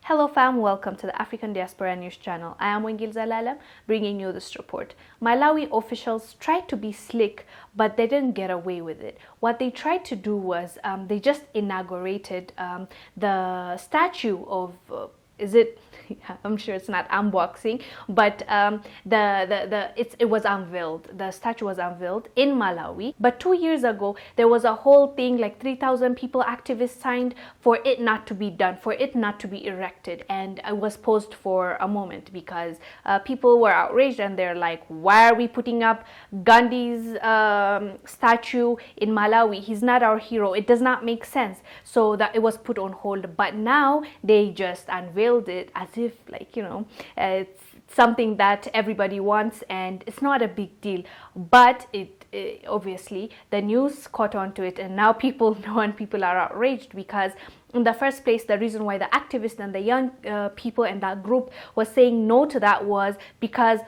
Hello fam, welcome to the African Diaspora News channel. I am Wongel Zelalem bringing you this report. Malawi officials tried to be slick, but they didn't get away with it. What they tried to do was they just inaugurated the statue of I'm sure it's not unboxing, but it was unveiled. The statue was unveiled in Malawi. But 2 years ago, there was a whole thing, like 3,000 people, activists signed for it not to be done, for it not to be erected. And it was paused for a moment because people were outraged and they're like, why are we putting up Gandhi's statue in Malawi? He's not our hero. It does not make sense. So that it was put on hold. But now they just unveiled it as if, like, it's something that everybody wants and it's not a big deal. But it obviously the news caught on to it, and now people know and people are outraged because in the first place, the reason why the activists and the young people and that group was saying no to that was because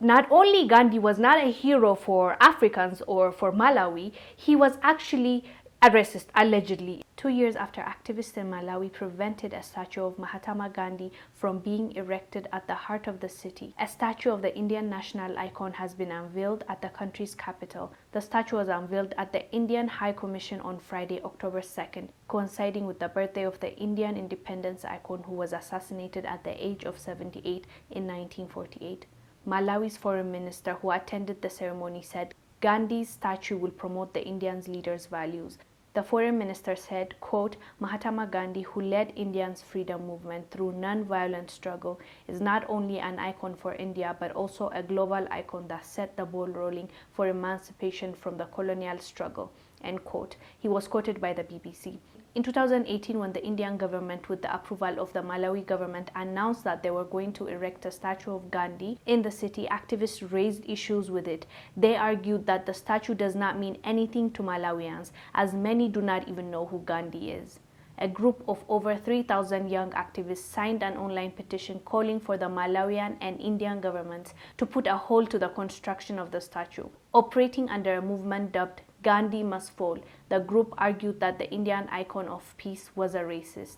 not only Gandhi was not a hero for Africans or for Malawi, he was actually a racist, allegedly. 2 years after activists in Malawi prevented a statue of Mahatma Gandhi from being erected at the heart of the city, a statue of the Indian national icon has been unveiled at the country's capital. The statue was unveiled at the Indian High Commission on Friday, October 2nd, coinciding with the birthday of the Indian independence icon who was assassinated at the age of 78 in 1948. Malawi's foreign minister, who attended the ceremony, said Gandhi's statue will promote the Indian leaders' values. The foreign minister said, quote, Mahatma Gandhi, who led India's freedom movement through non-violent struggle, is not only an icon for India, but also a global icon that set the ball rolling for emancipation from the colonial struggle, end quote. He was quoted by the BBC. In 2018, when the Indian government, with the approval of the Malawi government, announced that they were going to erect a statue of Gandhi in the city, activists raised issues with it. They argued that the statue does not mean anything to Malawians, as many do not even know who Gandhi is. A group of over 3,000 young activists signed an online petition calling for the Malawian and Indian governments to put a halt to the construction of the statue. Operating under a movement dubbed Gandhi Must Fall, the group argued that the Indian icon of peace was a racist.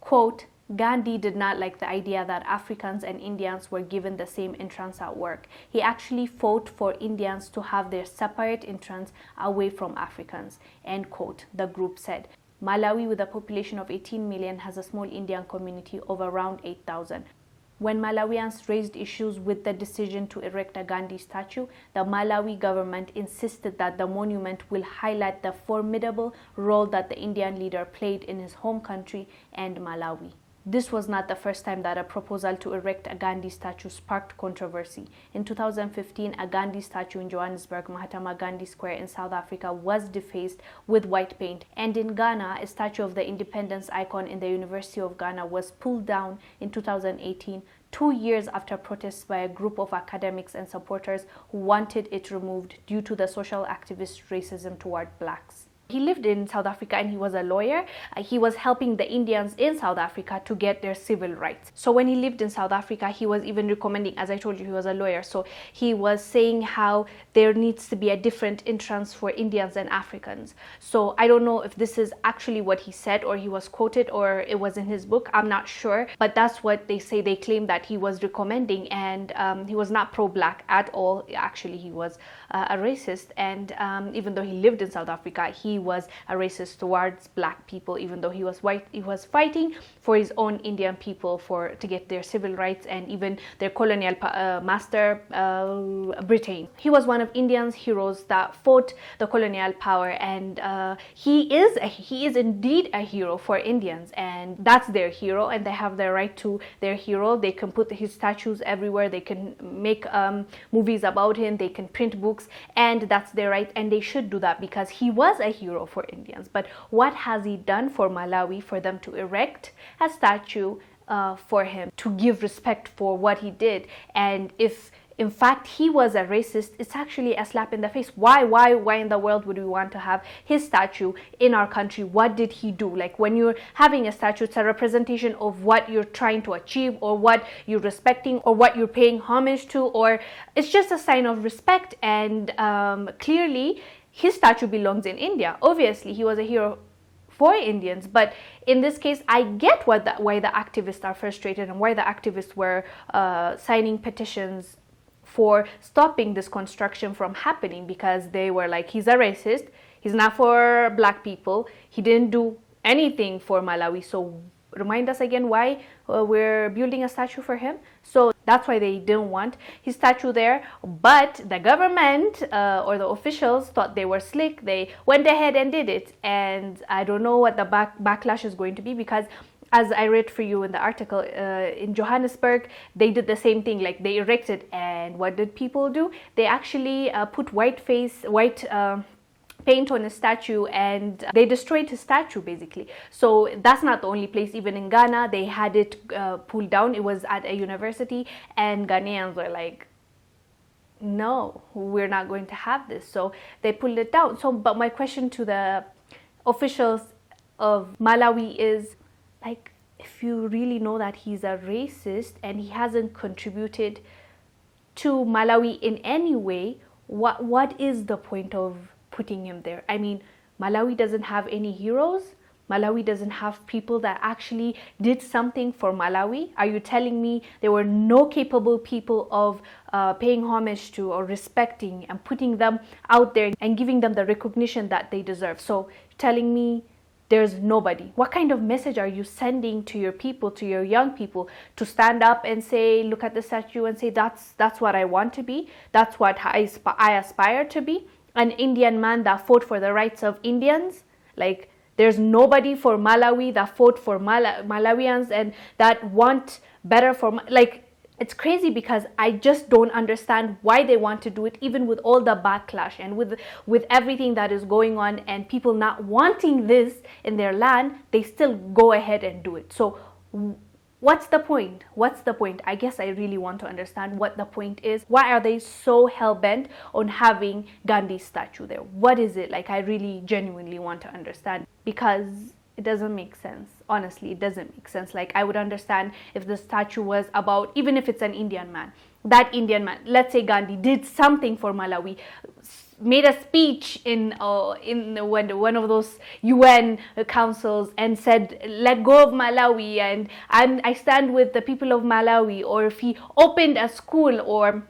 Quote, Gandhi did not like the idea that Africans and Indians were given the same entrance at work. He actually fought for Indians to have their separate entrance away from Africans, end quote, the group said. Malawi, with a population of 18 million, has a small Indian community of around 8,000. When Malawians raised issues with the decision to erect a Gandhi statue, the Malawi government insisted that the monument will highlight the formidable role that the Indian leader played in his home country and Malawi. This was not the first time that a proposal to erect a Gandhi statue sparked controversy. In 2015, a Gandhi statue in Johannesburg, Mahatma Gandhi Square in South Africa, was defaced with white paint. And in Ghana, a statue of the independence icon in the University of Ghana was pulled down in 2018, 2 years after protests by a group of academics and supporters who wanted it removed due to the social activist racism toward blacks. He lived in South Africa and he was a lawyer. He was helping the Indians in South Africa to get their civil rights. So when he lived in South Africa, he was even recommending, as I told you, he was a lawyer. So he was saying how there needs to be a different entrance for Indians and Africans. So I don't know if this is actually what he said or he was quoted or it was in his book. I'm not sure. But that's what they say. They claim that he was recommending, and he was not pro-black at all. Actually, he was a racist. And even though he lived in South Africa, he was a racist towards black people. Even though he was white, he was fighting for his own Indian people to get their civil rights and even their colonial master, Britain. He was one of India's heroes that fought the colonial power, and he is indeed a hero for Indians, and that's their hero, and they have the right to their hero. They can put his statues everywhere. They can make movies about him. They can print books, and that's their right, and they should do that because he was a hero for Indians. But what has he done for Malawi for them to erect a statue for him, to give respect for what he did? And if in fact he was a racist, it's actually a slap in the face. Why in the world would we want to have his statue in our country? What did he do? Like, when you're having a statue, it's a representation of what you're trying to achieve or what you're respecting or what you're paying homage to, or it's just a sign of respect. And clearly his statue belongs in India. Obviously he was a hero for Indians. But in this case, I get why the activists are frustrated and why the activists were signing petitions for stopping this construction from happening, because they were like, he's a racist, he's not for black people, he didn't do anything for Malawi, so remind us again why we're building a statue for him. So that's why they didn't want his statue there. But the government or the officials thought they were slick. They went ahead and did it, and I don't know what the backlash is going to be, because as I read for you in the article, in Johannesburg, they did the same thing. Like, they erected, and what did people do? They actually put white paint on a statue, and they destroyed his statue basically. So that's not the only place. Even in Ghana, they had it pulled down. It was at a university, and Ghanaians were like, no, we're not going to have this. So they pulled it down. So, but my question to the officials of Malawi is, like, if you really know that he's a racist and he hasn't contributed to Malawi in any way, what is the point of putting him there? I mean, Malawi doesn't have any heroes. Malawi doesn't have people that actually did something for Malawi. Are you telling me there were no capable people of paying homage to or respecting and putting them out there and giving them the recognition that they deserve? So telling me there's nobody. What kind of message are you sending to your people, to your young people, to stand up and say, look at the statue and say, that's what I want to be, that's what I aspire to be, an Indian man that fought for the rights of Indians? Like, there's nobody for Malawi that fought for Malawians and that want better for, like, it's crazy, because I just don't understand why they want to do it, even with all the backlash and with everything that is going on and people not wanting this in their land. They still go ahead and do it. So what's the point? What's the point? I guess I really want to understand what the point is. Why are they so hell-bent on having Gandhi's statue there? What is it? Like, I really genuinely want to understand, because it doesn't make sense. Honestly, it doesn't make sense. Like, I would understand if the statue was about, even if it's an Indian man, that Indian man, let's say Gandhi, did something for Malawi, made a speech in one of those UN councils and said, let go of Malawi and I stand with the people of Malawi, or if he opened a school or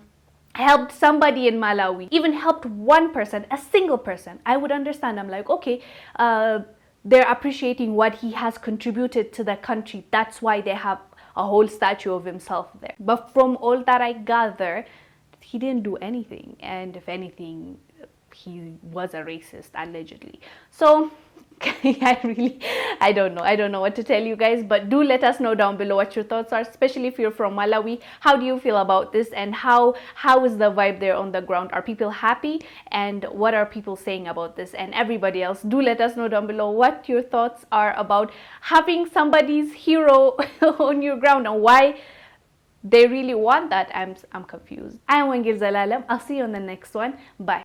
helped somebody in Malawi, even helped one person, a single person, I would understand. I'm like, okay, they're appreciating what he has contributed to the country. That's why they have a whole statue of himself there. But from all that I gather, he didn't do anything. And if anything, he was a racist, allegedly. So I don't know what to tell you guys, but do let us know down below what your thoughts are, especially if you're from Malawi. How do you feel about this, and how is the vibe there on the ground? Are people happy, and what are people saying about this? And everybody else, do let us know down below what your thoughts are about having somebody's hero on your ground, and why they really want that. I'm confused. I am Wongel Zelalem. I'll see you on the next one. Bye.